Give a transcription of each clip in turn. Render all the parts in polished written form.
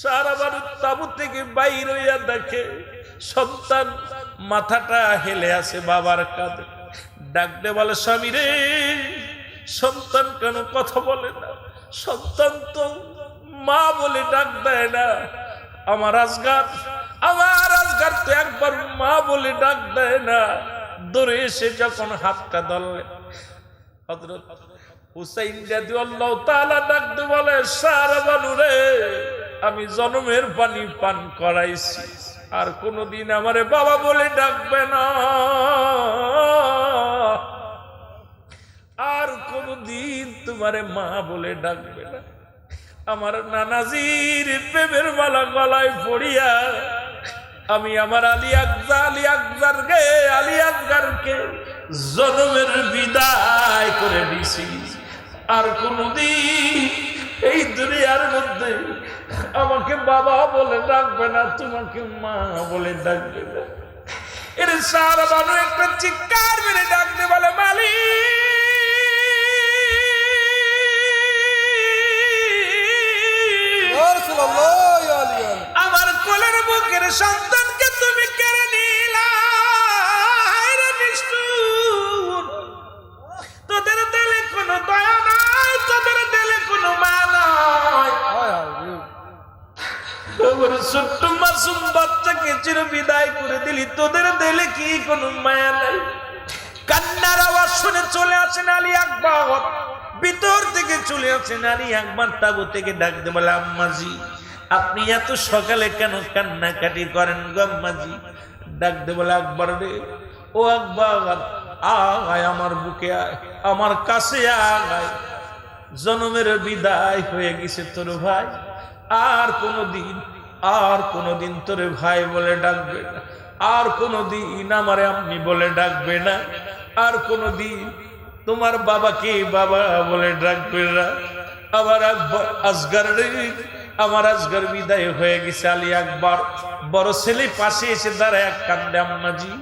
সারা বাড়ির তাবু থেকে বাইর হইয়া দেখে সন্তান মাথাটা হেলে আছে বাবার কাঁধে। ডাকতে বলে, স্বামী রে, সন্তান কেন কথা বলে না? সন্তান তো মা বলে ডাক দেয় না। আমার আজগার তো একবার মা বলে ডাক দেয় না। দৌড়ে এসে যখন হাতটা ধরলেন, হযরত হুসাইন রাদিয়াল্লাহু তাআলা ডাকতে বলে, সারা বানু রে, আমি জন্মের পানি পান করাইছি, আর কোনদিন আমারে বাবা বলে ডাকবে না, আর কোনদিন তোমারে মা বলে ডাকবে না। আমার নানাজির প্রেমের মালা গলায় পড়িয়া আমি আমার আলী আকবরকে জন্মের বিদায় করে দিছি, আর কোনদিন এই দুনিয়ার মধ্যে আমাকে বাবা বলে ডাকবে না, তোমাকে মা বলে ডাকবে না। এর সারা বানু একটা চিৎকার মেরে ডাকতে বলে, মালিক, আমার কোলের বুকের সন্তানকে তুমি কেড়ে নিলা। তোদের দিলে কোনো দয়া নাই, তোদের দিলে কোনো মা নাই। ছোট্ট মাসুম বাচ্চাকে চির বিদায় করে দিলি, তোদের দিলে কি কোনো মায়া নাই? কান্নার আওয়াজ শুনে চলে আসেন আলী আকবর, ভিতর থেকে চলে আসেন আলী আকবর, তাবু থেকে ডাকতে বলে, আম্মাজি, আপনি এত সকালে কেন কান্নাকাটি করেন গো আম্মাজি? ডাকতে বলে, আকবর রে, ও আকবর, আয় আমার বুকে আয়, আমার কাছে আয়। জন্মের বিদায় হয়ে গেছে তোর ভাই, আর কোনদিন তোরে ভাই বলে ডাকবে না, আর কোনদিন আমারে আম্মি বলে ডাকবে না, আর কোনদিন তোমার বাবাকে বাবা বলে ডাকবে না। আমার আসগর বিদায় হয়ে গেছে। আলী আকবর বড় ছেলে পাশে এসে দাঁড়ায় কান্দে, আম্মাজি,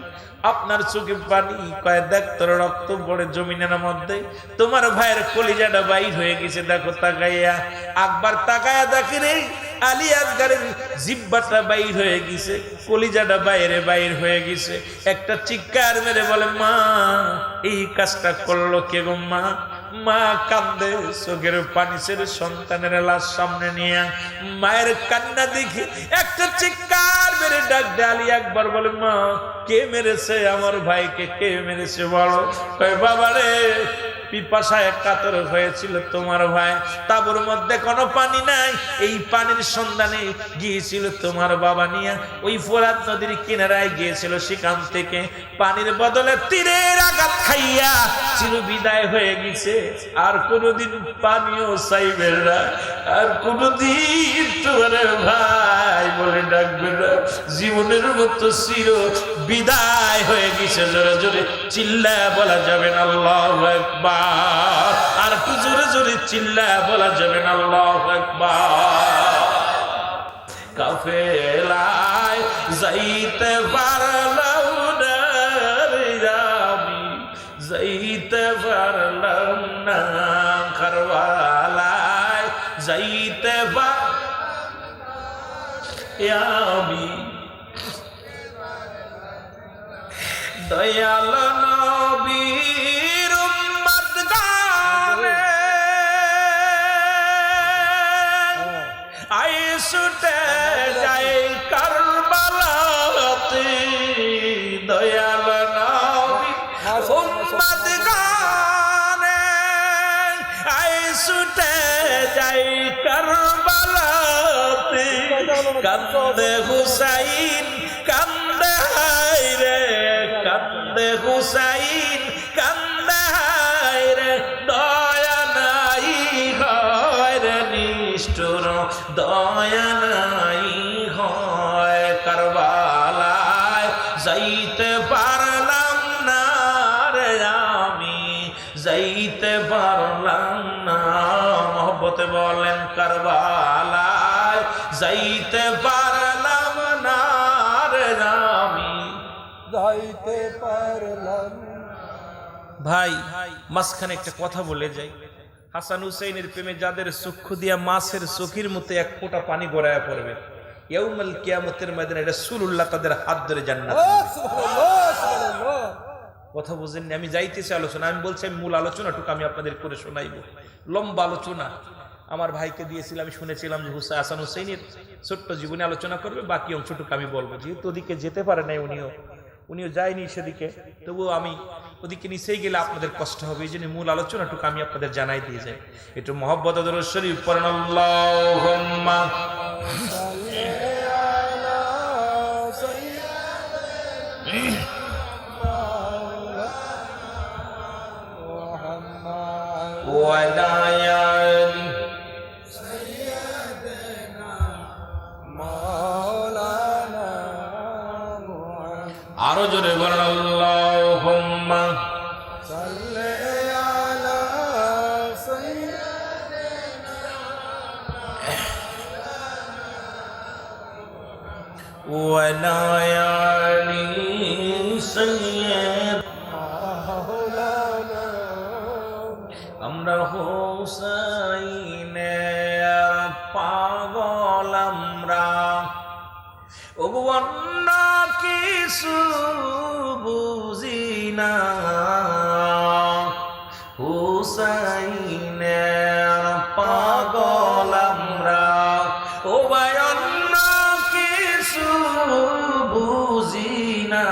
আপনার চোখে পানি, কয় দেখ তোর রক্ত পড়ে জমিনের মধ্যে, তোমার ভাইয়ের কলিজাটা বাইর হয়ে গেছে, দেখো তাকাইয়া। আকবর তাকায়া দেখে রে, আলী আসগরের জিহ্বাটা বাইর হয়ে গেছে, কলিজাটা বাইর হয়ে গেছে। একটা চিৎকার মেরে বলে, মা, এই কাজটা করলো কে গো মা? মা কান্দে, চোখের পানি ছেড়ে সন্তানের লাশ সামনে নিয়ে মায়ের কান্না দেখে একটা চিৎকার মেরে ডাক দেয়। আলী আকবর বলে, মা, কে মেরেছে আমার ভাইকে? কে মেরেছে বলো? কয়, বাবা রে, পিপাসায় কাতর হয়েছিল তোমার ভাই, তাঁবুর মধ্যে কোনো পানি নাই, এই পানির সন্ধানে গিয়েছিল তোমার বাবা নিয়ে, ওই ফোরাত নদীর কিনারায় গিয়েছিল, সেখান থেকে পানির বদলে তীরের আঘাত খাইয়া চির বিদায় হয়ে গেছে, আর কোনদিন পানিও চাইবে না, আর কোনদিন তোমার ভাই বলে ডাকবে না, জীবনের মতো চির বিদায় হয়ে গেছে। জোরে জোরে চিল্লায়া বলা যাবে না আল্লাহু আকবার? আর একটু জোরে জোরে চিল্লায়া বলা যাবে না আল্লাহু আকবার? কাফেলায় যাইতে পারলাম না রে, আমি যাইতে পারলাম না, কারবালায় যাইতে আমি দয়াল নবীর উম্মত গানে আই ছুটে যাই কারবালাতে, দয়াল নবীর উম্মত গানে আই ছুটে যাই কারবালাতে, কান্দে হুসাইন কান্দে হায়রে, কান্দে হুসাইন কান্দে হায়রে, দয়া নাই হয় রে নিষ্ঠুর, দয়া নাই হয়। কারবালায় যাইতে পারলাম না রে, আমি যাইতে পারলাম না। মহব্বতে বলেন, কারবালায় যাইতে পারলাম না রে, আমি যাইতে পারলাম। ভাই, মাঝখানে একটা কথা বলে যাই, হাসান হুসাইনের প্রেমে যাদের চক্ষু দিয়া মাছের চোখের মতো এক ফোঁটা পানি গড়ায়া পড়বে, ইয়াউমুল কিয়ামতের ময়দানে রাসূলুল্লাহ তাদের হাত ধরে জান্নাতে নিবে। কথা বুঝেননি? আমি যাইতেছি আলোচনা, আমি বলছি আমি মূল আলোচনাটুকু আমি আপনাদের করে শোনাইব। লম্বা আলোচনা আমার ভাইকে দিয়েছিলাম, আমি শুনেছিলাম যে হাসান হুসাইনের ছোট্ট জীবনে আলোচনা করবে, বাকি অংশটুকু আমি বলবো। যেহেতু ওদিকে যেতে পারে নাই উনিও যায়নি সেদিকে, তবুও আমি ওদিকে নিচেই গেলে আপনাদের কষ্ট হবে, এই জন্য মূল আলোচনাটুকু আমি আপনাদের জানাই দিয়ে যাই। একটু মহব্বত দরুদ শরীফ পড়েন। আল্লাহুম্মা আরো জোরে বলেন আল্লাহুম্মা সাল্লি আলা সাইয়্যিদিনা ওয়া আলা আলি সাইয়্যিদিনা। আমরা হুসাইনের পাগল, আমরা ওগো অন্য কিছু বুঝি না, হুসাইনের পাগল আমরা, ও ভাই অন্য কিছু বুঝি না,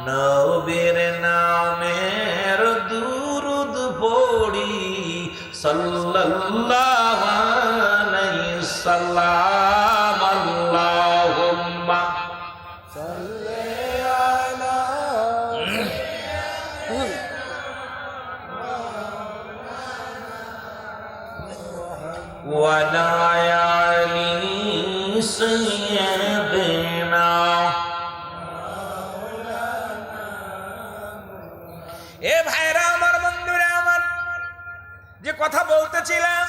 নবীর নামের দুরূদ পড়ি সাল্লাল্লাহু আলাইহি সাল্লাম। আল্লাহুম্মা সাল্লি আলা ওয়া আলা আলি সাইয়্যিদিনা। এ ভাইরা আমার, বন্ধুরা আমার, যে কথা বলতেছিলাম,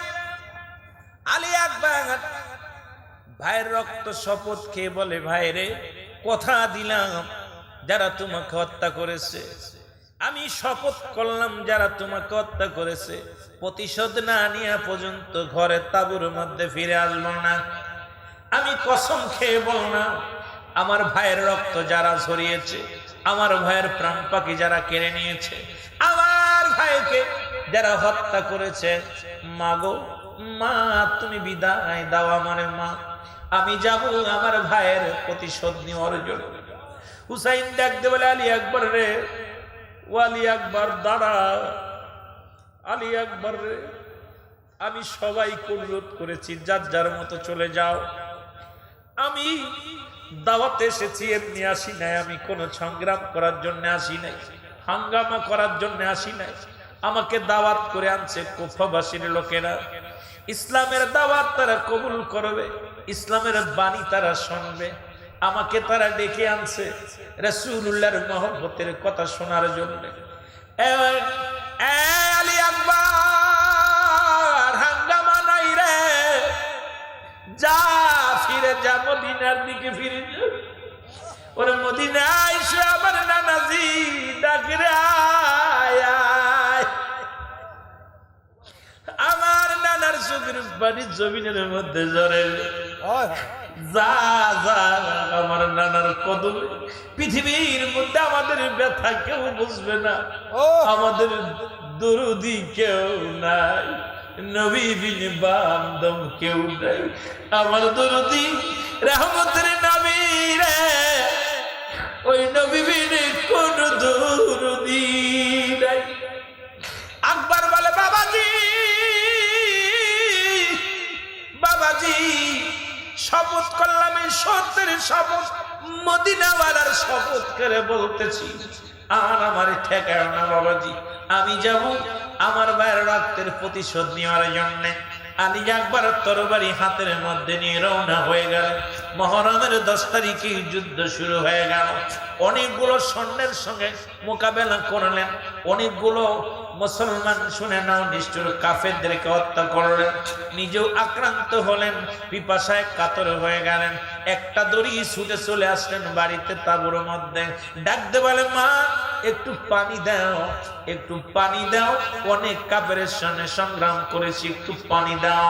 আলী আকবর ভাইয়ের রক্ত শপথ খেয়ে বলে, ভাইরে কথা দিলাম যারা তোমাকে হত্যা করেছে, আমি শপথ করলাম যারা তোমাকে হত্যা করেছে প্রতিশোধ না নেওয়া পর্যন্ত ঘরে তাঁবুর মধ্যে ফিরে আসবো না। আমি কসম খেয়ে বললাম, আমার ভাইয়ের রক্ত যারা ঝরিয়েছে, আমার ভাইয়ের প্রাণ পাখি যারা কেড়ে নিয়েছে, আমার ভাইকে যারা হত্যা করেছে, মা গো মা, তুমি বিদায় দাও আমারে মা, আমি যাব আমার ভাইয়ের প্রতিশোধ নেওয়ার জন্য। হুসাইন ডাকতে বলে, আলী আকবর রে, ও আলী আকবর দাঁড়া, আলী আকবর রে, আমি সবাইকে অনুরোধ করেছি যার যার মতো চলে যাও, আমি দাওয়াতে এসেছি, এমনি আসি নাই, আমি কোনো সংগ্রাম করার জন্য আসি নাই, হাঙ্গামা করার জন্য আসি নাই। আমাকে দাওয়াত করে আনছে কুফাবাসীর লোকেরা, ইসলামের দাওয়াত তারা কবুল করবে, ইসলামের বাণী তারা শুনবে, আমাকে তারা ডেকে আনছে রাসূলুল্লাহর মহব্বতের কথা শোনার জন্য। আলী আকবর, হাঙ্গামা নাই রে, যা ফিরে যা, মদিনার দিকে ফিরে যা। ওরে মদিনায় এসে আমার নানাজি ডাকে রে, আমার নানার চোখের পানি জমিনের মধ্যে ঝরে, যা যা আমার নানার কদম। পৃথিবীর মধ্যে আমাদের ব্যথা কেউ বুঝবে না, আমাদের দরদি কেউ নাই, নবী বিন বান্ধব কেউ নাই, আমার দরদি রহমতের নবী রে, ওই নবী বিন কোন দরদি নাই। আকবর বলে, বাবাজি বাবাজি, শপথ করলাম, এই সত্যের শপথ, মদিনাওয়ালার শপথ করে বলতেছি, আর আমার ঠেকায় না বাবাজি, আমি যাব আমার ভাইয়ের রক্তের প্রতিশোধ নেওয়ার জন্য। আলী আকবর তরবারি হাতের মধ্যে নিয়ে রওনা হয়ে গেল। মুহররমের 10 তারিখে যুদ্ধ শুরু হয়ে গেল। অনেকগুলো সৈন্যের সঙ্গে মোকাবেলা করলেন, অনেকগুলো মুসলমান শুনে নাও, নিষ্ঠুর কাফেরদেরকে হত্যা করলেন, নিজেও আক্রান্ত হলেন, পিপাসায় কাতর হয়ে গেলেন। একটা দড়ি ছুটে চলে আসলেন বাড়িতে, তাঁবুর মধ্যে ডাকতে বলে, মা একটু পানি দাও, একটু পানি দাও, অনেক কাফেরের সঙ্গে সংগ্রাম করেছি, একটু পানি দাও।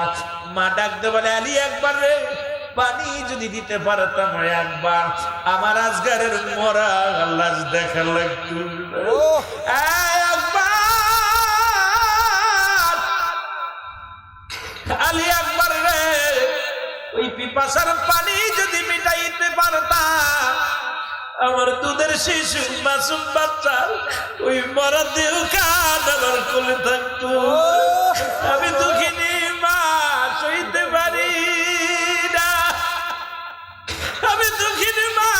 মা ডাকতে বলে, আলী একবার রে, পানি যদি দিতে পারতাম একবার, আমার আজগারের মরা লাশ দেখা লাগতো। আলী একবার রে, ওই পিপাসার পানি যদি মিটাইতে পারতাম, আমার দুধের শিশু মাসুম বাচ্চা ওই মরা দেহ কান আমার কোলে থাকতো। আমি দুঃখিনী মা, সইতে পারি না, আমি দুঃখিনী মা,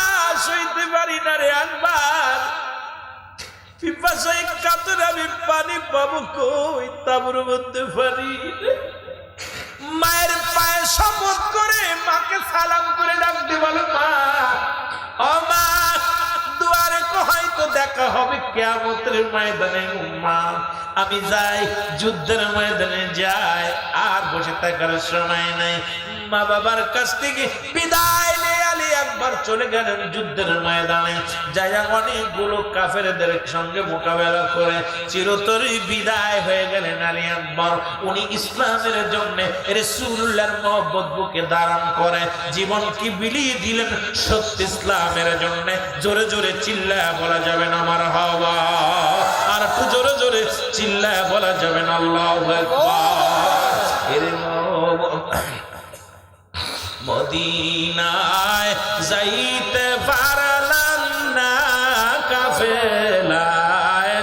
সইতে পারি না রে আকবার। পিপাসায় কাতর আমি পানি পাবো কই, তাঁবুর মধ্যে পারি। মায়ের পায়ে শপথ করে মাকে সালাম করে ডাকতে বলো, মা ও মা, দুয়ারে হয়তো দেখা হবে কিয়ামতের ময়দানে। মা আমি যাই, যুদ্ধের ময়দানে যাই, আর বসে থাকার সময় নাই। মা বাবার কাছ থেকে বিদায় নিয়ে আলী একবার চলে গেলেন যুদ্ধের ময়দানে, যাইয়া অনেকগুলো কাফেরদের সঙ্গে মোকাবেলা করে চিরতরে বিদায় হয়ে গেলেন আলী আকবর। উনি ইসলামের জন্য রাসূলুল্লাহর মহব্বত বুকে ধারণ করে জীবন কি বিলিয়ে দিলেন সত্য ইসলামের জন্য। জোরে জোরে চিল্লায়া বলা যাবে না মারহাবা, আর একটু জোরে জোরে চিল্লায়া বলা যাবে না আল্লাহু আকবার। মদিনায় যাইতে পারলাম না, কাফেলায়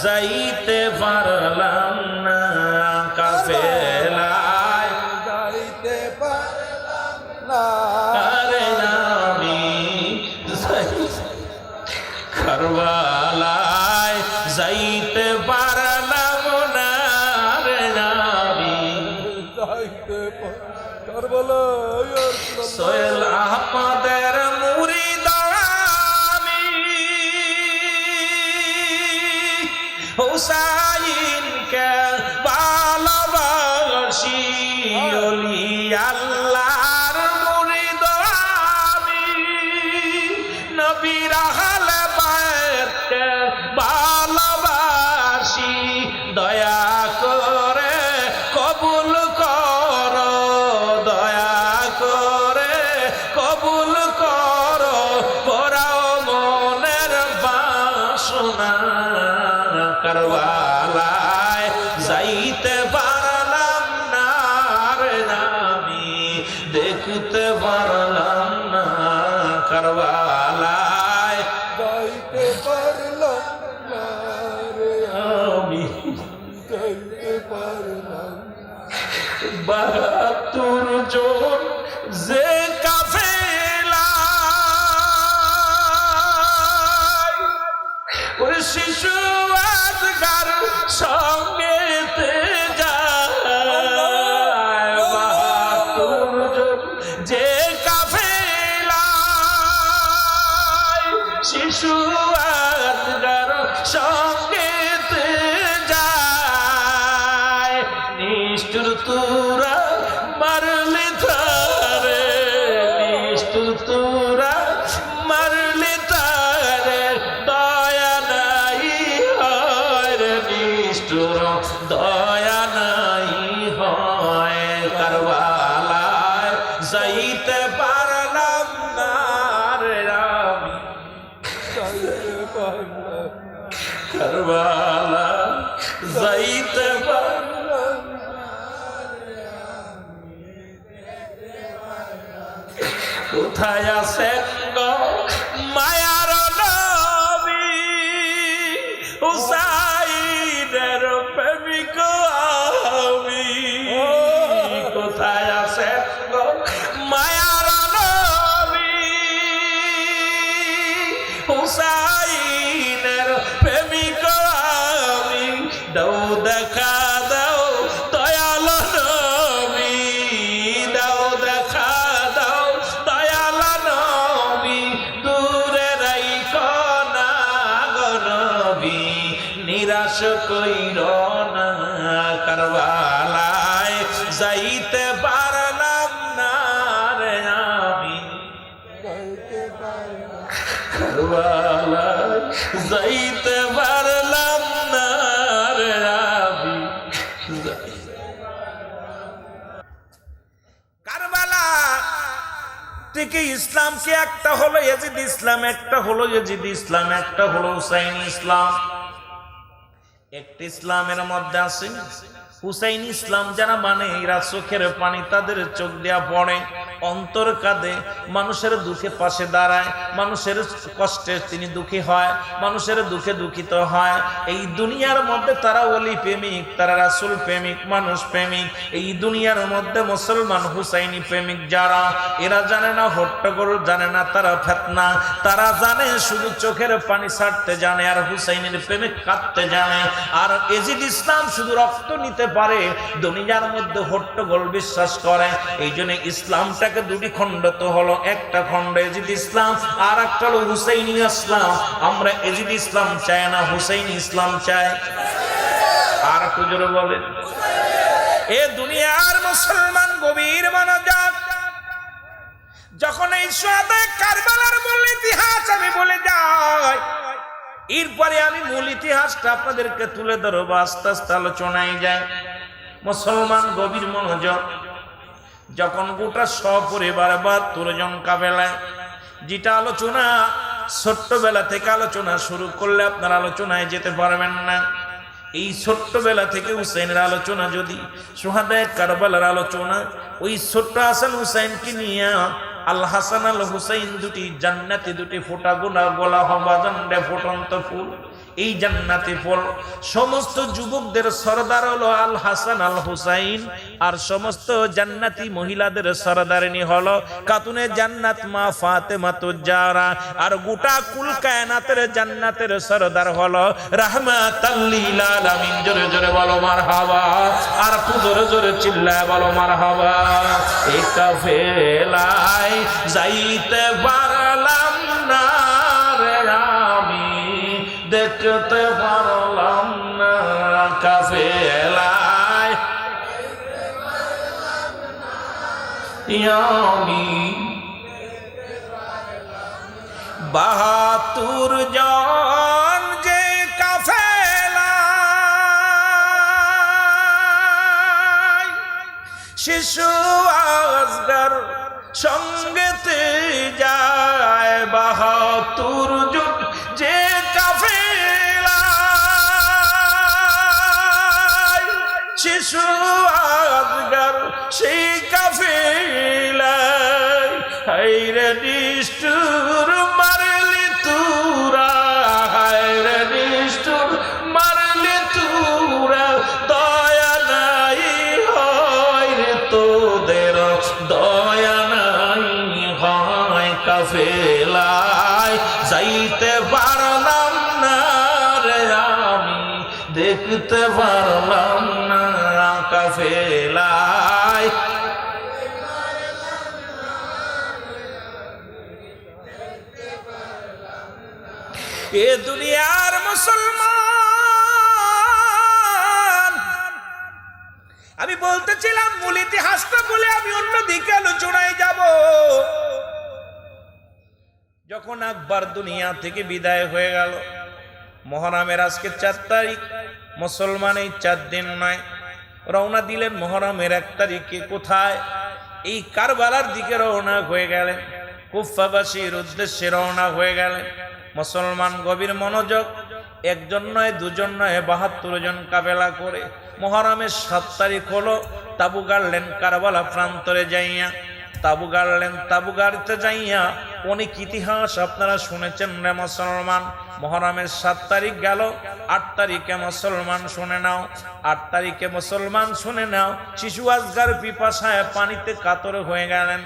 যাইতে পারলাম না, কাফেলায় যাইতে পারলাম না, আরে আমি কারবালায় যাইতে পারলাম না রে, আমি যাইতে কারবালায় সোহেল আহমদের মুরিদ আমি, হুসাইনকে ভালোবাসি, ওলি আল্লাহর মুরিদ আমি, নবীর আহলে বাইতকে ভালোবাসি, দয়া করে কবুল করো, দয়া করে কবুল করো, পোড়াও মনের বাসনা। কারবালায় যাইতে পারলাম না রে, আমি দেখতে পারলাম না, কারবালায় যাইতে পারলাম না রে, আমি যাইতে পারলাম। ৭২ জন যে কাফেলা, ওরে শিশু আজগার সঙ্গে যায়। ৭২ জন যে কাফেলা, শিশু আজগার সঙ্গে যায়। নিষ্ঠুর তোরা মারলি তারে, নিষ্ঠুর তোরা মারলি তারে, দয়া নাই হয় রে, নিষ্ঠুর দয়া নাই হয়। কারবালায় যাইতে পারলাম না রে, আমি যাইতে পারলাম, কারবালা যাইতে পারলাম। কোথায় আছেন গো মায়ার নবী, হুসাইনের প্রেমিক আমি, কোথায় আছেন গো মায়ার নবী, হুসাইনের প্রেমিক আমি, দাও দেখা দাও দয়াল নবী, দাও দেখা দাও দয়াল নবী, দূরের নিরাশ কইর না, কারবালায় যাইতে পারলাম না রে আমি, যাইতে পারলাম কারবালায় যাইতে পারলাম না রে আমি। কারবালা থেকে ইসলামকে একটা হলো ইয়াজিদ ইসলাম, একটা হলো ইয়াজিদ ইসলাম, একটা হলো হুসাইন ইসলাম। একটা ইসলামের মধ্যে আছে হুসাইন ইসলাম, যারা মানে এরা চোখের পানি তাদের চোখ দেয়া পড়ে, অন্তর কাঁদে, মানুষের দুঃখে পাশে দাঁড়ায়, মানুষের কষ্টে তিনি দুঃখী হয়, মানুষের দুঃখে দুঃখিত হয়। এই দুনিয়ার মধ্যে তারা ওলি প্রেমিক, তারা রাসূল প্রেমিক, মানুষ প্রেমিক। এই দুনিয়ার মধ্যে মুসলমান হুসাইনি প্রেমিক যারা, এরা জানে না হট্টগোল, জানে না তারা ফিতনা, তারা জানে শুধু চোখের পানি ছাড়তে জানে, আর হুসাইনের প্রেমিক কাঁদতে জানে। আর ইয়াজিদ ইসলাম শুধু রক্ত নিতে পারে, দুনিয়ার মধ্যে হট্টগোল বিশ্বাস করে। এই জন্য ইসলামটাকে দুটি খণ্ড তো হলো, একটা খণ্ড ইয়াজিদ ইসলাম, আর একটা হলো হুসাইনি ইসলাম। আমরা ইয়াজিদ ইসলাম চাই না, হুসাইনি ইসলাম চাই। আর একটু জোরে বলেন। এ দুনিয়ার মুসলমান গভীর মনোযোগ, যখন এই সুহাদা কারবালার মূল ইতিহাস আমি বলে যাই, এরপরে আমি মূল ইতিহাসটা আপনাদেরকে তুলে ধরবো, আস্তে আস্তে আলোচনায় যায়। মুসলমান গভীর মনোযোগ, যখন গোটা সপরিবার 72 জন কাফেলায়, যেটা আলোচনা ছোট্টবেলা থেকে আলোচনা শুরু করলে আপনারা আলোচনায় যেতে পারবেন না। এই ছোট্টবেলা থেকে হুসাইনের আলোচনা, যদি সুহাদায়ে কারবালার আলোচনা, ওই ছোট্ট হাসান হুসাইনকে নিয়ে আল হাসান আল হুসাইন দুটি জান্নাতি, দুটি ফোটা গোনা গোলা হবাজান্ডে ফুটন্ত ফুল। এই জান্নাতি ফুল সমস্ত যুবকদের সরদার হলো আল হাসান আল হুসাইন, আর সমস্ত জান্নাতি মহিলাদের সরদারিনী হলো খাতুনে জান্নাত মা ফাতেমাতুজ জাহরা, আর গোটা কুল কায়নাতের জান্নাতের সরদার হলো রাহমাতাল লিল আলামিন। জোরে জোরে বলো মারহাবা, আর একটু জোরে জোরে চিল্লায় বলো মারহাবা। এই কাফেলায় যাইতে পারলাম না রে আমি, দেখতে পারলাম না কাফেলায় আমি, 72 জন যে কাফেলায়, শিশু আসগর সঙ্গেতে যায়, 72 জন যে কাফেলায়, শিশু আসগর সেই কাফেলায়, হায়রে নিষ্ঠুর মারলি তুরা, হায়রে নিষ্ঠুর মারলি তুরা, দয়া নাই হয় রে তোদের, দয়া নাই হয়। কাফেলায় যাইতে পারলাম না রে আমি, দেখতে পারলাম না কাফেলায়। এ দুনিয়ার মুসলমান, আমি বলতেছিলাম মূল ইতিহাসটা বলে আমি অন্যদিকে আলোচনায় যাব। যখন আকবর দুনিয়া থেকে বিদায় হয়ে গেল, মুহররমের আজকে 4 তারিখ, মুসলমান এই 4 দিন নয়, রওনা দিলেন মুহররমের 1 তারিখে। কোথায়? এই কারবালার দিকে রওনা হয়ে গেলেন, কুফাবাসীর উদ্দেশ্যে রওনা হয়ে গেলেন। মুসলমান গভীর মনোযোগ, একজন নয়, দুজন নয়, 72 জন কাফেলা করে মুহররমের 7 তারিখ হলো তাবু গাড়লেন কারবালা প্রান্তরে যাইয়া। তাবু গাড়লেন, তাবু গাড়িতে যাইয়া অনেক ইতিহাস আপনারা শুনেছেন রে মুসলমান। মুহররমের 7 তারিখ গেল, 8 তারিখে মুসলমান শুনে নাও, 8 তারিখে মুসলমান শুনে নাও, শিশু আসগার পিপাসায় পানিতে কাতর হয়ে গেলেন।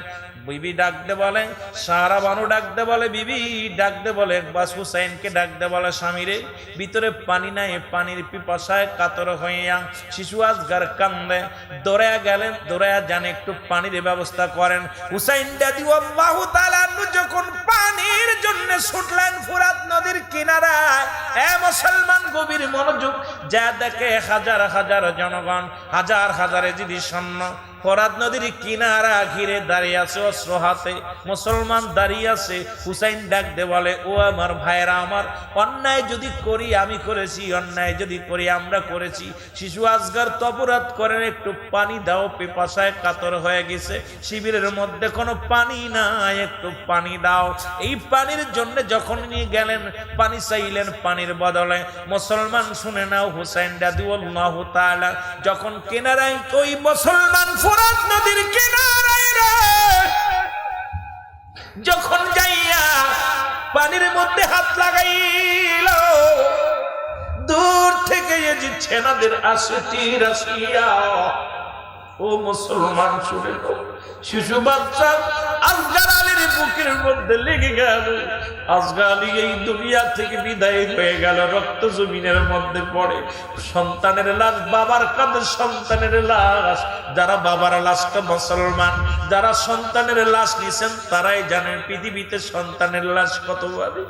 বিবি ডাকতে বলে, সারা বানু ডাকতে বলে, বিবি ডাকতে বলে, বাস হুসাইনকে ডাকতে বলে, স্বামীরে ভিতরে পানি নাই, পানির পিপাসায় কাতর হইয়া শিশু আসগার কান্দে। দৌড়ায়া গেলেন, দৌড়ায়া যান একটু পানির ব্যবস্থা করেন। হুসাইন রাদিয়াল্লাহু তাআলা যখন পানির জন্য ছুটলেন ফুরাত নদীর কিনারায়। এ মুসলমান গভীর মনোযোগ, যা দেখে হাজার হাজার জনগণ, হাজার হাজার যদি সৈন্য ফোরাত নদীর কিনারা ঘিরে দাঁড়িয়ে আছে অস্ত্র হাতে। মুসলমান দাঁড়িয়ে আছে। হুসাইন ডাক দে বলে, ও আমার ভাইরা আমার, অন্যায় যদি করি আমি করেছি, অন্যায় যদি করি আমরা করেছি। শিশু আজগার তপরাত করেন, একটু পানি দাও, পিপাসায় কাতর হয়ে গেছে, শিবিরের মধ্যে কোনো পানি নাই, একটু পানি দাও। এই পানির জন্য যখন নিয়ে গেলেন, পানি চাইলেন, পানির বদলে মুসলমান শুনে নাও, হুসাইন রাদিয়াল্লাহু তাআলা যখন কিনারায়, ওই মুসলমান ফোরাত নদীর কিনারায় রে যখন যাইয়া পানির মধ্যে হাত লাগাইল, দূর থেকে যে ছেনাদের আসে তীর আসিয়া, ও মুসলমান শুনে নাও, শিশু বাচ্চা আজগার আলীর বুকের মধ্যে লেগে গেল। আজগার আলী এই দুনিয়া থেকে বিদায় হয়ে গেল, রক্ত জমিনের মধ্যে পড়ে। সন্তানের লাশ বাবার কাঁধে, সন্তানের লাশ। যারা বাবার লাশটা মুসলমান, যারা সন্তানের লাশ নিছেন তারাই জানেন পৃথিবীতে সন্তানের লাশ কত ভাবে।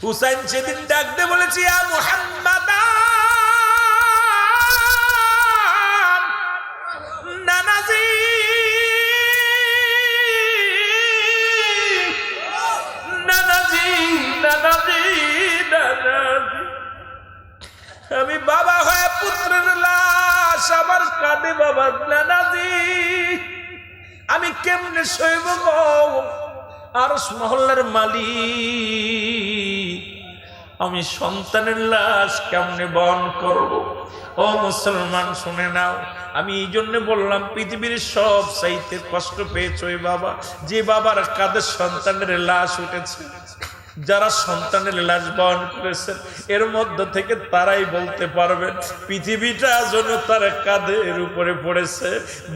হুসাইন সেদিন ডাকতে বলেছি, ইয়া মুহাম্মাদ, নানাজি নানাজি নানাজি নানাজি, আমি বাবা হয়ে পুত্রের লাশ আমার কাঁধে, বাবা নানাজি আমি কেমনে সইব গো? আরশ মহল্লার মালিক, আমি সন্তানের লাশ কেমনে বহন করব? ও মুসলমান শুনে নাও, আমি এই জন্য বললাম, পৃথিবীর সব চাইতে কষ্ট পেয়েছ ওই বাবা, যে বাবার কাঁধে সন্তানের লাশ উঠেছে। যারা সন্তানের লাশ বহন করেছেন এর মধ্য থেকে তারাই বলতে পারবেন পৃথিবীটা যেন তার কাঁধের উপরে পড়েছে।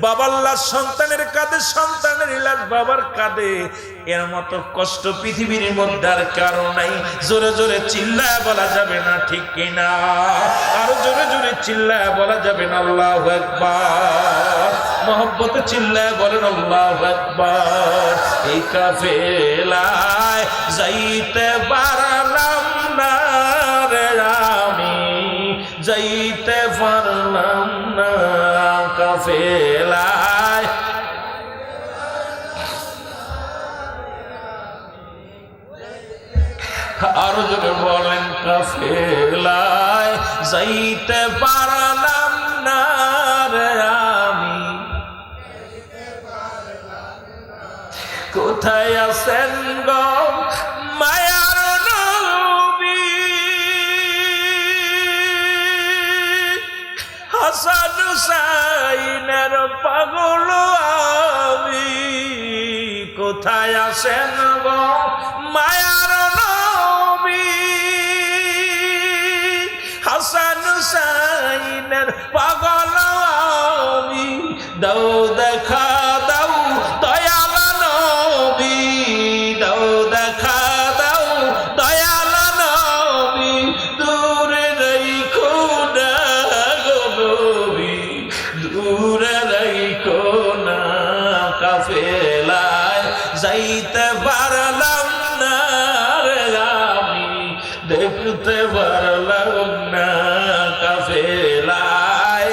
বাবার লাশ সন্তানের কাঁধে, সন্তানের লাশ বাবার কাঁধে, এর মতো কষ্ট পৃথিবীর মধ্যে আর কারো নাই। জোরে জোরে চিল্লায় বলা যাবে না, ঠিক কিনা? আরো জোরে জোরে চিল্লায় বলা যাবে না, আল্লাহু আকবার। মোহব্বতে চিল্লায় বলেন আল্লাহু আকবার। এই কাফেলায় যাইতে পারলাম না রে আমি, যাইতে পারলাম না কাফেলায়। আরো জোরে বলেন, কাফেলায় যাইতে পারলাম না রে আমি, কোথায় আছেন গো মায়ার নবী? হাসান হুসাইনের পাগল আমি, কোথায় আছেন গো মায়ার নবী? হাসান হুসাইনের পাগল আমি, দাও দেখা দাও দয়াল নবী, দাও দেখা দাও দয়াল নবী, দূরে রাইখো না গো নবী, দূরে রাইখো না। কাফেলায় যাইতে পারলাম না রে আমি, দেখতে পারলাম না কাফেলায়।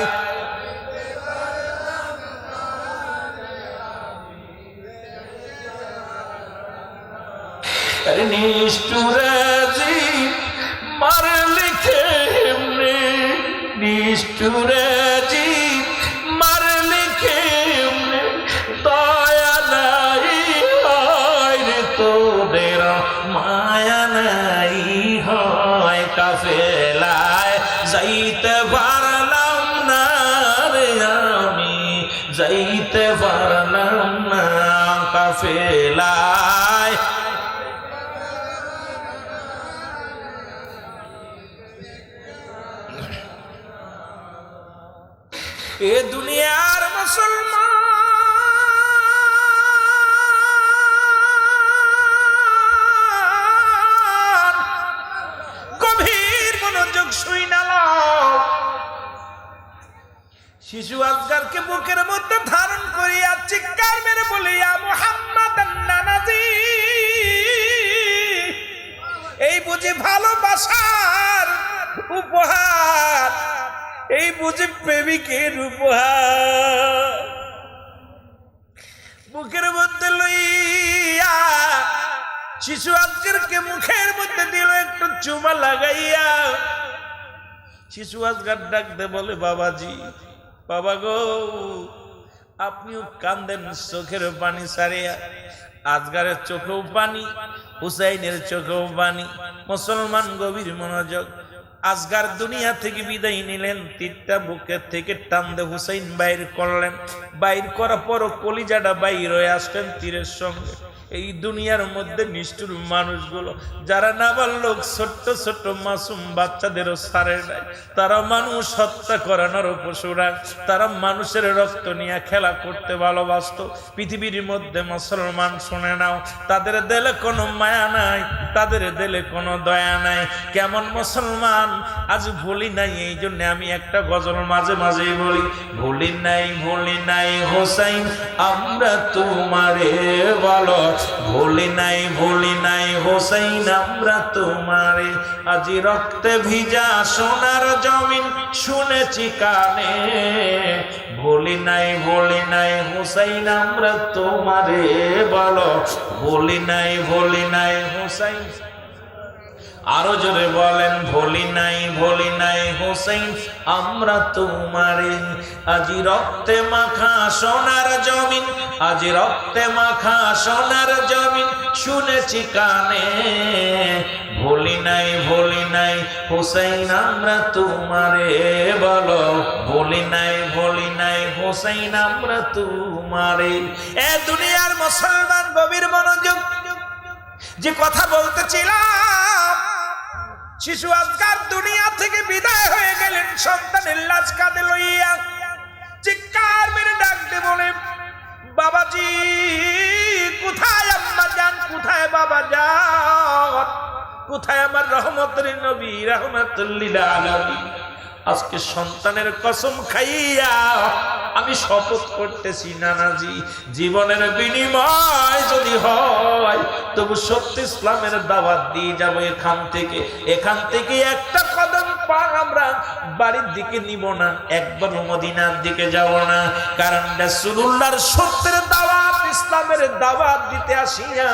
নিষ্ঠুরে জি মারলি কেমনে, নিষ্ঠুরে জি মারলি কেমনে, দয়া নাই হয় রে তোদের, মায়া নাই হয়। কাফেলায় যাইতে পারলাম না রে আমি, যাইতে পারলাম না কাফেলায়। এ দুনিয়ার মুসলমান গভীর মনোযোগ শুইনা লও। শিশু আজগারকে বুকের মধ্যে ধারণ করিয়া চিৎকার মেরে বলিয়া, মুহাম্মাদ নানাজি ভালোবাসার উপহার, এই বুঝি প্রেমিকের উপহার। বুকের মধ্যে লইয়া শিশু আজগরকে মুখের মধ্যে দিল একটু চুমা লাগাইয়া। শিশু আজগর ডাকতে বলে, বাবাজি, বাবা গো, আপনিও কান্দেন চোখের পানি সারিয়া। আজগারের চোখেও পানি, হুসাইনের চোখেও পানি। মুসলমান গভীর মনোযোগ। আজগার দুনিয়া থেকে বিদায় নিলেন, তীরটা বুকের থেকে টানতে হুসাইন বাইর করলেন। বাইর করার পরও কলিজাটা বাইর হয়ে আসলেন তীরের সঙ্গে। এই দুনিয়ার মধ্যে নিষ্ঠুর মানুষগুলো যারা নাবালক ছোট্ট ছোট্ট মাসুম বাচ্চাদেরও ছাড়ে নাই, তারা মানুষ হত্যা করানোর পশুরা, তারা মানুষের রক্ত নিয়ে খেলা করতে ভালোবাসত। পৃথিবীর মধ্যে মুসলমান শুনে নাও, তাদের দিলে কোনো মায়া নাই, তাদের দিলে কোনো দয়া নাই। কেমন মুসলমান আজ ভুলি নাই। এই জন্য আমি একটা গজল মাঝে মাঝেই বলি, ভুলি নাই হোসাইন আমরা তোমারে বলো, ভুলি নাই হোসাইন আমরা তোমারে। আজি রক্তে ভিজা সোনার জমিন শুনেছি কানে, ভুলি নাই হোসাইন আমরা তোমারে বলো, ভুলি নাই হোসাইন। আরো জোরে বলেন, ভুলি নাই হোসেন আমরা তোমারে। আজি রক্তে মাখা সোনার জমিন, আজি রক্তে মাখা সোনার জমিন শুনেছি কানে, ভুলি নাই হোসেন আমরা তোমারে বলো, ভুলি নাই হোসেন আমরা তোমারে। এ দুনিয়ার মুসলমান গভীর মনোযোগ। যে কথা বলতেছিলাম, শিশু আজগার দুনিয়া থেকে বিদায় হয়ে গেলেন সন্তানের লাশ কাঁধে লইয়া। চিৎকার মেরে ডাকতে বলে, বাবাজি কোথায় আম্মা জান, কোথায় বাবা জান, কোথায় আমার রহমতের নবী রাহমাতুল লিল আলামিন। আজকে সন্তানের কসম খাইয়া আমি শপথ করতেছি, নানাজি জীবনের বিনিময় যদি হয় তবু সত্য ইসলামের দাওয়াত দিয়ে যাব। এখান থেকে একটা কদম পা আমরা বাড়ির দিকে নিব না, একবার মদিনার দিকে যাব না। কারণ রাসূলুল্লাহর সত্যের দাওয়াত, ইসলামের দাওয়াত দিতে আসিয়া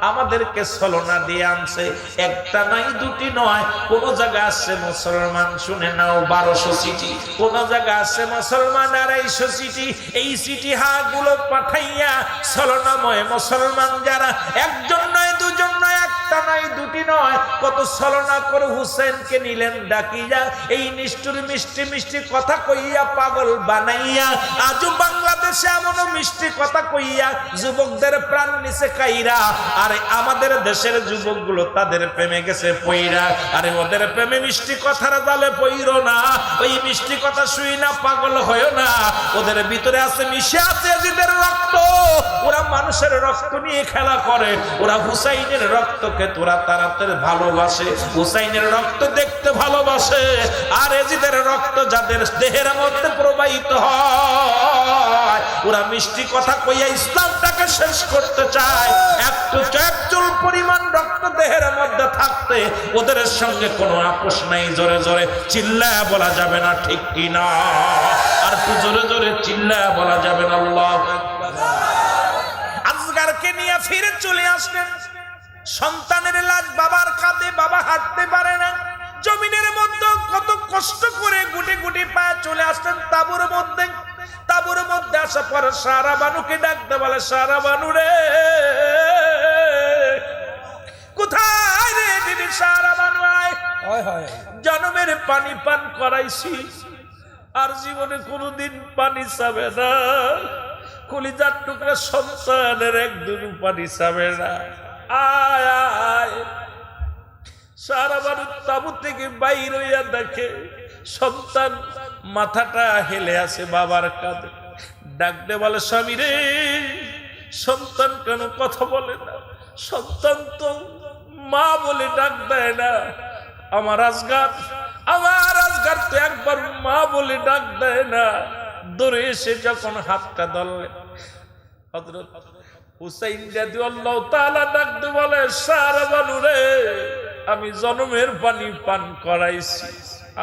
আমাদেরকে ছলনা দিয়ে আনছে। একটা নয়, দুটি নয়, কোন জায়গা আছে মুসলমান শুনে নাও 1200 চিঠি, কোন জায়গা আছে মুসলমান 250 চিঠি। এই চিঠি হাগুলো পাঠাইয়া ছলনাময় মুসলমান যারা, একজন নয়, দুজন নয়, একটা নয়, দুটি নয়, কত ছলনা করে হুসেনকে নিলেন ডাকিয়া। এই নিষ্ঠুর মিষ্টি মিষ্টি কথা কইয়া পাগল বানাইয়া আজও বাংলাদেশে এমন মিষ্টি কথা কইয়া যুবকদের প্রাণ নিচে কাইরা। আরে আমাদের দেশের যুবকগুলো তাদের প্রেমে গেছে পইরা। আরে ওদের প্রেমে মিষ্টি কথার জালে পইরো না, ওই মিষ্টি কথা শুই না পাগল হয় না। ওদের ভিতরে আছে, মিশে আছে এজিদের রক্ত। ওরা মানুষের রক্ত নিয়ে খেলা করে। ওরা হুসাইনের রক্তকে তোরা তাড়াতাড়ি ভালোবাসে, হুসাইনের রক্ত দেখতে ভালোবাসে। আর এজিদের রক্ত যাদের দেহের মধ্যে প্রবাহিত হয়, ওরা মিষ্টি কথা কইয়া ইসলামটাকে শেষ করতে চায়। একটু চুল পরিমাণ রক্ত দেহের মধ্যে থাকতে ওদের সঙ্গে কোনো আপোষ নাই। জোরে জোরে চিল্লায়া বলা যাবে না, ঠিক কি না? আর একটু জোরে জোরে চিল্লায়া বলা যাবে না, আল্লাহু আকবার। আজগারকে নিয়ে ফিরে চলে আসলেন। সন্তানের লাশ বাবার কাঁধে, বাবা হাঁটতে পারে না। জমিনের মধ্যে কত কষ্ট করে গুটি গুটি পায়ে চলে আসলেন তাঁবুর মধ্যে। তাঁবুর মধ্যে আসার পর সারা বানুকে ডাকতে বলে, সারা বানু রে, কোথায় রে বিবি সারা বানু আয়। জনমের পানি পান করাইছি, আর জীবনে কোনোদিন পানি চাবে না। কলিজার টুকরা সন্তানের একদিন পানি চাবে না। আয় আয়। সারা বানু তাঁবু থেকে বাইর হইয়া দেখে সন্তান মাথাটা হেলে আছে বাবার কাঁধে। ডাকতে বলে, স্বামী রে, সন্তান কেন কথা বলে না? সন্তান তো মা বলে ডাক দেয় না। আমার আজগার তো একবার মা বলে ডাক দেয় না। দৌড়ে এসে যখন হাতটা ধরলেন, হযরত হুসাইন রাদিয়াল্লাহু তাআলা ডাকতে বলে, সারা বানু রে, আমি জন্মের পানি পান করাইছি,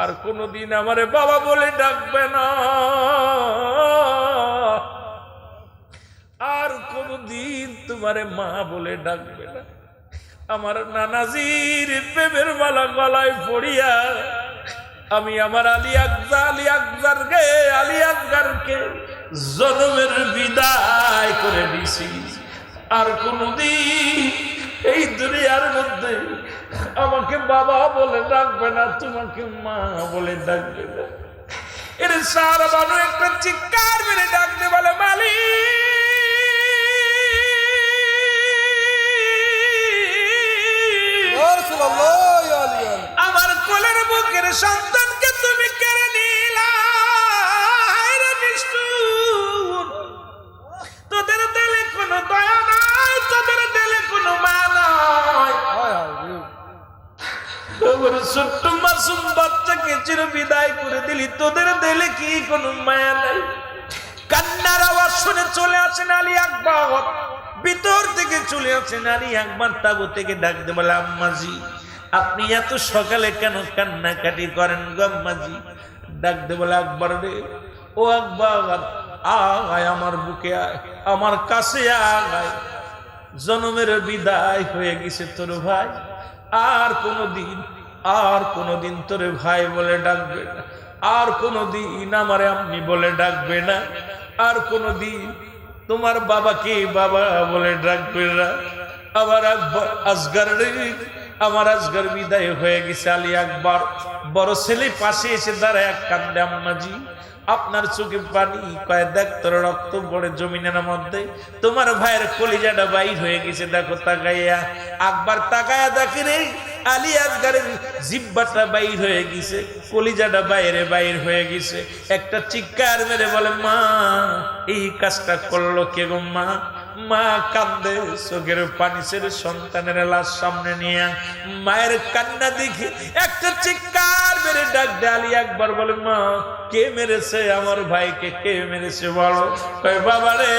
আর কোনদিন আমারে বাবা বলে ডাকবে না, আর কোনদিন তোমারে মা বলে ডাকবে না। আমার নানাজির প্রেমের মালা গলায় পড়িয়া আমি আমার আলী আকবরকে জন্মের বিদায় করে দিছি। আর কোনদিন এই দুনিয়ার মধ্যে আমাকে বাবা বলে ডাকবে না, তোমাকে মা বলে ডাকবে না। এর সারা বানু একটা চিৎকার মেরে ডাকতে বলে, মালিক আমার কোলের বুকের সন্তানকে তুমি কেড়ে নিলা, রে নিষ্ঠুর, তোদের দিলে কোনো দয়া নাই, তোদের দিলে কোনো মা নাই। আমার ছোট্ট মাসুম বাচ্চাকে চির বিদায় করে দিলি, তোদের দিলে কি কোনো মায়া নাই? কান্নার আওয়াজ শুনে চলে আসেন আলী আকবর, ভিতর থেকে চলে আসেন আলী আকবর, তাবু থেকে ডাকতে বলে, আম্মাজি আপনি এত সকালে কেন কান্নাকাটি করেন গো আম্মাজি? ডাকতে বলে, আকবর রে, ও আকবর আয় আমার বুকে আয়, আমার কাছে আয়, জন্মের বিদায় হয়ে গেছে তোর ভাই, আর কোনদিন তোরে ভাই বলে ডাকবে না, আর কোনদিন আমারে আম্মি বলে ডাকবে না, আর কোনদিন তোমার বাবাকে বাবা বলে ডাকবে না। আমার আসগর বিদায় হয়ে গেছে। আলী আকবর বড় ছেলে পাশে এসে দাঁড়ায় কান্দে, আম্মাজি আপনার চোখে পানি, কয় দেখ তোর রক্ত পড়ে জমিনের মধ্যে, তোমার ভাইয়ের কলিজাটা বাইর হয়ে গেছে, দেখো তাকাইয়া। আকবর তাকায়া দেখে রে আলী আকবরের জিহ্বাটা বাইর হয়ে গেছে, কলিজাটা বাইর হয়ে গেছে। একটা চিৎকার মেরে বলে, মা এই কাজটা করলো কে গো মা? মা কান্দে, চোখের পানি ছেড়ে সন্তানের লাশ সামনে নিয়ে মায়ের কান্না দেখে একটা চিৎকার মেরে ডাক দেয়। আলী আকবর বলে, মা কে মেরেছে আমার ভাইকে, কে মেরেছে বলো? কয় বাবা রে,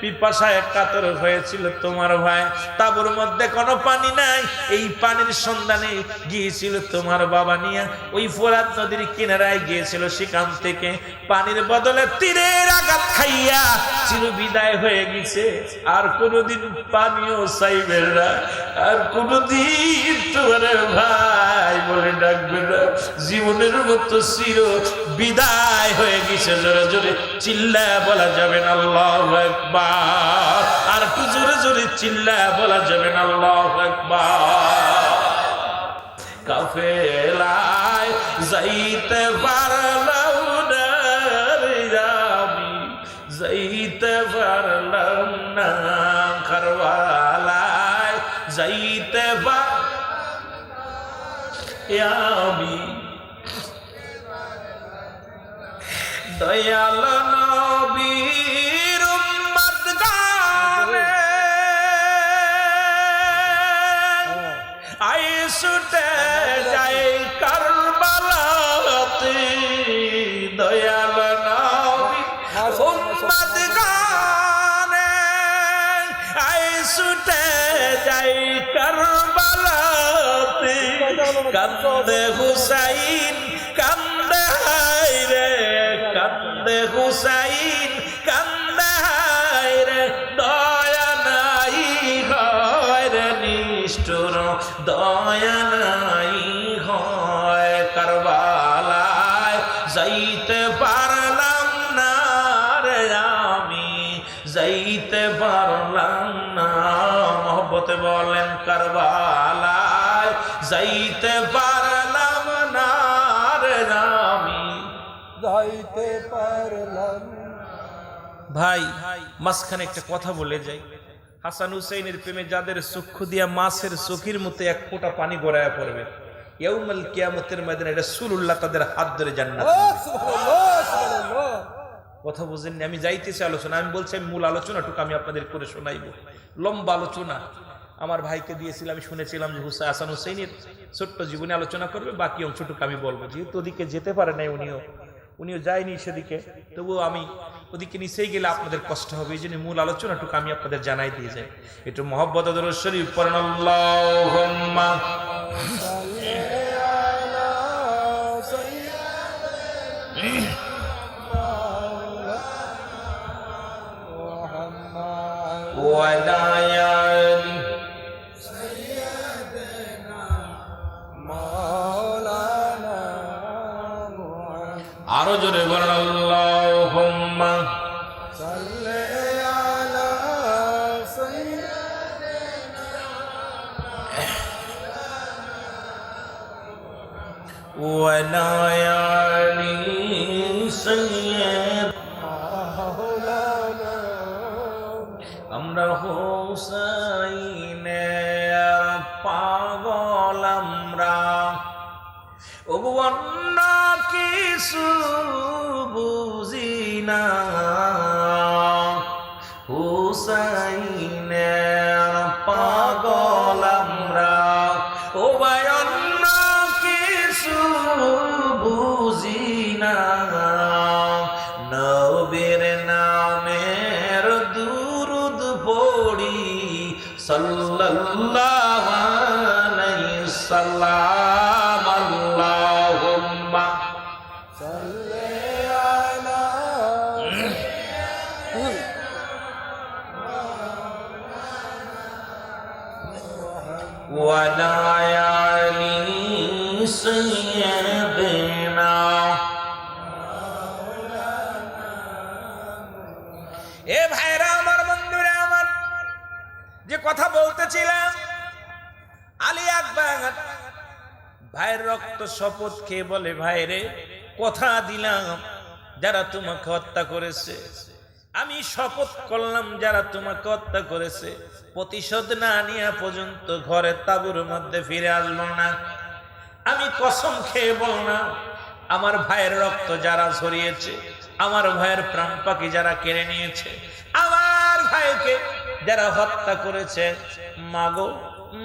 পিপাসায় কাতর হয়েছিল তোমার ভাই, তাঁবুর মধ্যে কোনো পানি নাই, এই পানির সন্ধানে গিয়েছিল তোমার বাবা নিয়ে, ওই ফোরাত নদীর কিনারায় গিয়েছিল, সেখান থেকে পানির বদলে তীরের আঘাত খাইয়া চির বিদায় হয়ে গেছে, আর কোনদিন পানিও চাইবে না, আর কোনদিন তোমার ভাই বলে ডাকবে না, জীবনের মতো চির বিদায় হয়ে গেছে। জোরে জোরে চিল্লায়া বলা যাবে না আল্লাহু আকবার, আর একটু জোরে জোরে চিল্লায়া বলা যাবে না আল্লাহু আকবার। কাফেলায় যাইতে পারলাম না রে আমি, যাইতে পারলাম না, কারবালায় যাইতে আমি, দয়াল নবীর উম্মত গানে আই ছুটে যাই কারবালাতে, দয়াল নবীর উম্মত গানে আই ছুটে যাই কারবালাতে, কান্দে হুসাইন কান্দে হায়রে, কান্দে হুসাইন কান্দে হায়রে, দয়া নাই হয় রে নিষ্ঠুর, দয়া নাই হয়। কারবালায় যাইতে পারলাম না রে আমি, যাইতে পারলাম না, মহব্বতে বলেন কারবালায় যাইতে পারলাম না রে আমি, যাইতে পারলাম। ভাই মাঝখানে একটা কথা বলে যাই, হাসান হুসাইনের প্রেমে যাদের চক্ষু দিয়া মাছের চোখের মতো এক ফোঁটা পানি গড়ায়া পড়বে, ইয়াউমুল কিয়ামতের ময়দানে রাসূলুল্লাহ তাদের হাত ধরে জান্নাত। কথা বুঝেননি? আমি যাইতেছি আলোচনা, আমি বলছি আমি মূল আলোচনাটুকু আমি আপনাদের করে শোনাইব। লম্বা আলোচনা আমার ভাইকে দিয়েছিলাম, আমি শুনেছিলাম যে হাসান হুসাইনের ছোট্ট জীবনে আলোচনা করবে, বাকি অংশটুকু আমি বলবো। যেহেতু ওদিকে যেতে পারে নাই, উনিও যায়নি সেদিকে, তবুও আমি ওদিকে নিচেই গেলে আপনাদের কষ্ট হবে, এই জন্য মূল আলোচনাটুকু আমি আপনাদের জানাই দিয়ে যাই। একটু মহব্বত দরুদ শরীফ পড়েন, আল্লাহুম্মা সাল্লি আলা সাইয়্যিদিনা মুহাম্মদ ওয়া লা আলি মাওলানা মুহাম্মদ আরো জোরে বলেন আল্লাহুম্মা সাল্লি আলা সাইয়্যিদিনা ওয়া লা আলি সাইয়্যিদ মাওলানা আমরা হুসাইনের পাগল আমরা ওগো অন্য কিছু বুঝি না হুসাইনের পাগল আমরা ও ভাই অন্য কিছু বুঝি না নবীর নামের দুরুদ পড়ি সাল্লাল্লাহু আলাইহি সাল্লাম আল্লাহুম্মা সাল্লি আলা ওয়া লা আলি সাইয়্যিদিনা এ ভাইরা আমার, বন্ধুরা আমার, যে কথা বলতেছিলাম আলী আকবর ভাইয়ের রক্ত শপথ খেয়ে বলে, ভাইরে কথা দিলাম যারা তোমাকে হত্যা করেছে, আমি শপথ করলাম যারা তোমাকে হত্যা করেছে প্রতিশোধ না নিয়ে পর্যন্ত ঘরে তাঁবুর মধ্যে ফিরে আসবো না। আমি কসম খেয়ে বললাম আমার ভাইয়ের রক্ত যারা ঝরিয়েছে, আমার ভাইয়ের প্রাণ পাখি যারা কেড়ে নিয়েছে, আমার ভাইকে যারা হত্যা করেছে, মা গো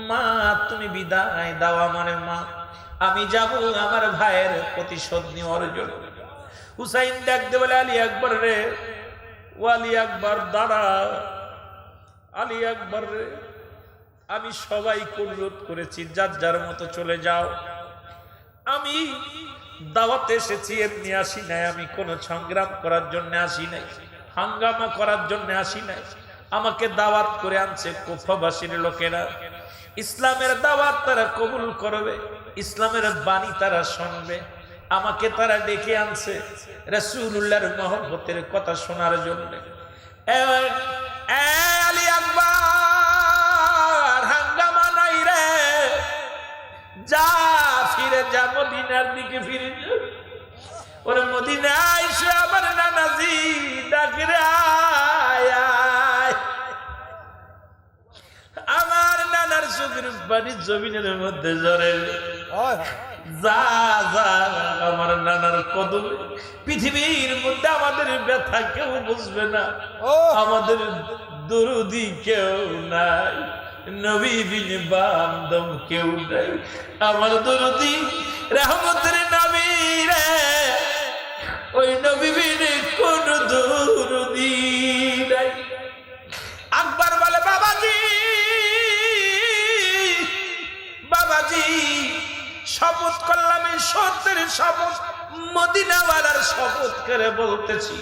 মা তুমি বিদায় দাও আমারে মা, আমি যাব আমার ভাইয়ের প্রতিশোধ নেওয়ার জন্য। হুসাইন ডাকতে বলে, আলী আকবর রে, ও আলী আকবর দাঁড়া, আলী আকবর রে, আমি সবাইকে অনুরোধ করেছি যার যার মতো চলে যাও, আমি দাওয়াতে এসেছি এমনি আসি নাই, আমি কোনো সংগ্রাম করার জন্য আসি নাই, হাঙ্গামা করার জন্য আসি নাই। আমাকে দাওয়াত করে আনছে কুফাবাসীর লোকেরা, ইসলামের দাওয়াত তারা কবুল করবে, ইসলামের বাণী তারা শুনবে, আমাকে তারা ডেকে আনছে রাসূলুল্লাহর মহব্বতের কথা শোনার জন্য। আলী আকবর হাঙ্গামা নাই রে, যা ফিরে যা, মদিনার দিকে ফিরে যা। ওরে মদিনায় এসে আমার নানাজি ডাকে রে, আয় আয়। আমার নানার চোখের পানি জমিনের মধ্যে ঝরে, যা যা আমার নানার কদম। পৃথিবীর মধ্যে আমাদের ব্যথা কেউ বুঝবে না, আমাদের দরদি কেউ নাই, নবী বিন বান্ধব কেউ নাই, আমার দরদি রহমতের নবী রে, ওই নবী বিন কোন দরদি নাই। আকবর বলে, বাবাজি বাবাজি শপথ করলাম, এই সত্যের শপথ, মদিনাওয়ালার শপথ করে বলতেছি,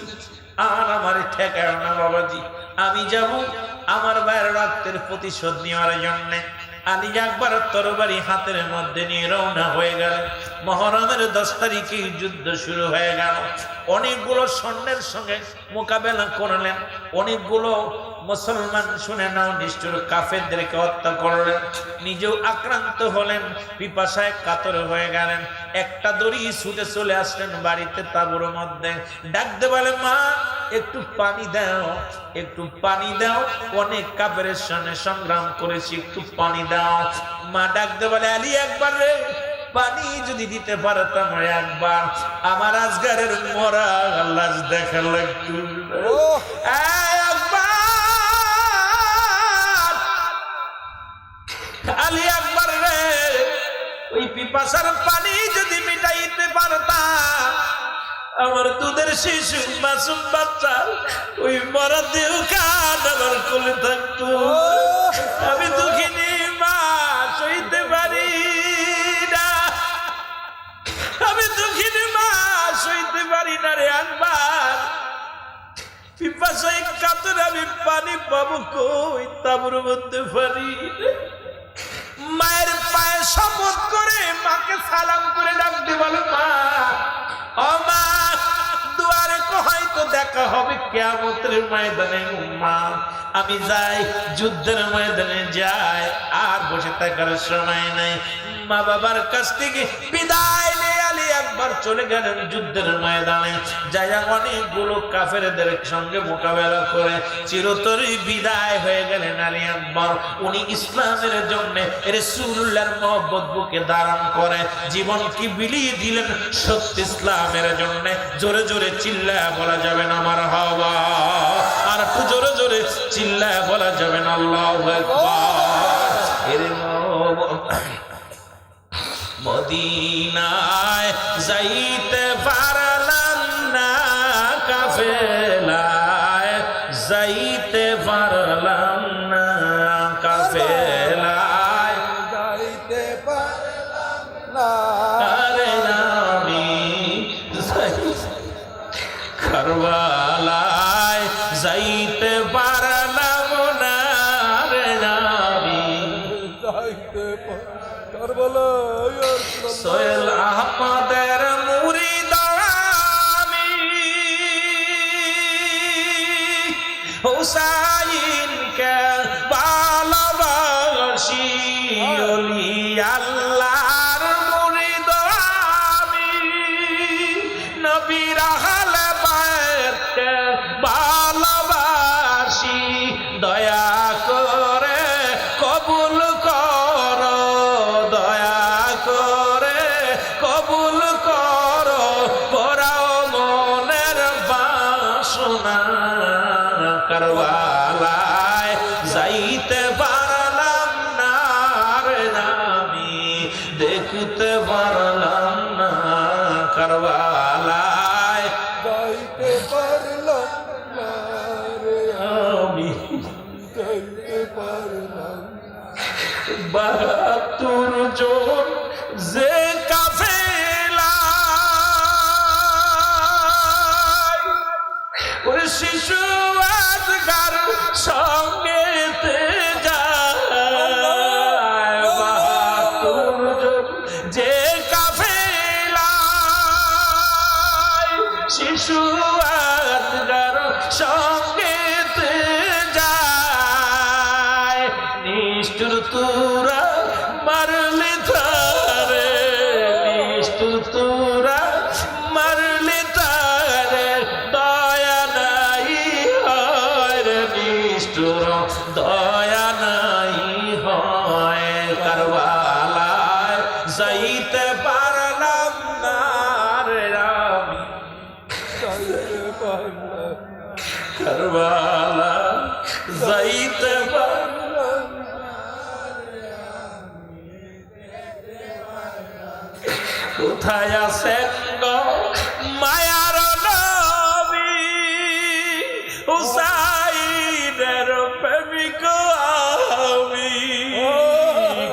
আর আমার ঠেকায় না বাবাজি, আমি যাব আমার ভাইয়ের রক্তের প্রতিশোধ নেওয়ার জন্য। আলী আকবর তরবারি হাতের মধ্যে নিয়ে রওনা হয়ে গেল। মুহররমের 10 তারিখে যুদ্ধ শুরু হয়ে গেল। অনেকগুলো সৈন্যের সঙ্গে মোকাবেলা করলেন, অনেকগুলো মুসলমান শুনে নাও নিষ্ঠুর কাফেরদেরকে হত্যা করলেন, নিজেও আক্রান্ত হলেন, পিপাসায় কাতর হয়ে গেলেন। একটা দড়ি ছুটে চলে আসলেন বাড়িতে তাঁবুর মধ্যে, ডাকতে বলে, মা একটু পানি দাও, একটু পানি দাও, অনেক কাফেরের সঙ্গে সংগ্রাম করেছি, একটু পানি দাও। মা ডাকতে বলে, আলী আকবর রে, পানি যদি দিতে পারতাম একবার, আমার আজগারের মরা লাশ দেখা লাগতো। আলী আকবর রে, ওই পিপাসার পানি যদি মিটাইতে পারতাম, আমার দুধের শিশু মাসুম বাচ্চা ওই মরা দেহ কান আমার কোলে থাকতো। আমি দুঃখিনী মা, সইতে পারি পিপাসায় কাতর আমি পানি পাবো কই তাবুর মধ্যে পানি মায়ের পায়ে শপথ করে মাকে সালাম করে ডাকতে বলো মা ও মা দুয়ারে হয়তো দেখা হবে কিয়ামতের ময়দানে মা আমি যাই যুদ্ধের ময়দানে যাই আর বসে থাকার সময় নাই মা বাবার কাছ থেকে বিদায় নিয়ে আলী একবার চলে গেলেন যুদ্ধের ময়দানে যাইয়া অনেকগুলো কাফেরদের সঙ্গে মোকাবেলা করে চিরতরে বিদায় হয়ে গেলেন আলী আকবর উনি ইসলামের জন্য রাসূলুল্লাহর মহব্বত বুকে ধারণ করে জীবন কি বিলিয়ে দিলেন সত্য ইসলামের জন্য জোরে জোরে চিল্লায়া বলা যাবে না মারহাবা আর একটু জোরে জোরে চিল্লায়া বলা যাবে না আল্লাহু আকবার মদিনায় যাইতে পারলাম না কাফেলায় যাইতে পারলাম না কাফেলায় যাইতে পারলাম না আরে আমি কারবালায় যাইতে পারলাম না রে আমি যাইতে কারবালায় সোহেল আহমদের মুরিদ আমি হুসাইনকে ভালোবাসি ওলি আল্লাহর মুরিদ আমি নবীর আহলে বাইতকে ভালোবাসি দয়া করে কবুল করো দয়া করে কবুল করো পরাও মনের বাসনা কারবালায় যাইতে পারলাম না রে আমি দেখতে পারলাম না কারবালায় যাইতে পারলাম না রে আমি যাইতে পারলাম 72 জন যে কাফেলা ওরে শিশু আজগার সঙ্গে যায় 72 জন যে কাফেলা শিশু আজগার সঙ্গে যায় নিষ্ঠুর তোরা মারলে তারে নিষ্ঠুর তোরা মারলে তারে দয়া নাই হয় রে নিষ্ঠুর দয়া নাই হয় কারবালায় যাইতে পারলাম না রে আমি যাইতে পারলাম কারবালা যাইতে পারলাম কোথায় আছেন গো মায়ার নবী হুসাইনের প্রেমিক আমি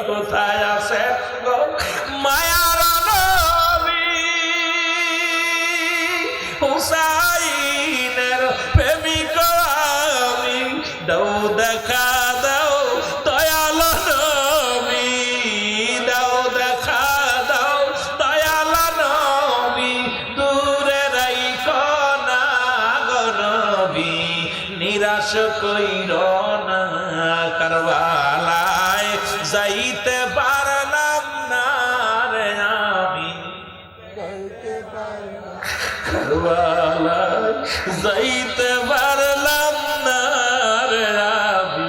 কোথায় আছেন গো মায়ার নবী হুসাইনের প্রেমিক আমি দাও দেখা দাও দয়াল নবী দাও দেখা দাও দয়াল নবী দূরে রাইখো না গো নবী নিরাশ কইর না কারবালায় যাইতে পারলাম না রে আমি যাইতে পারলাম কারবালায় যাইতে পারলাম না রে আমি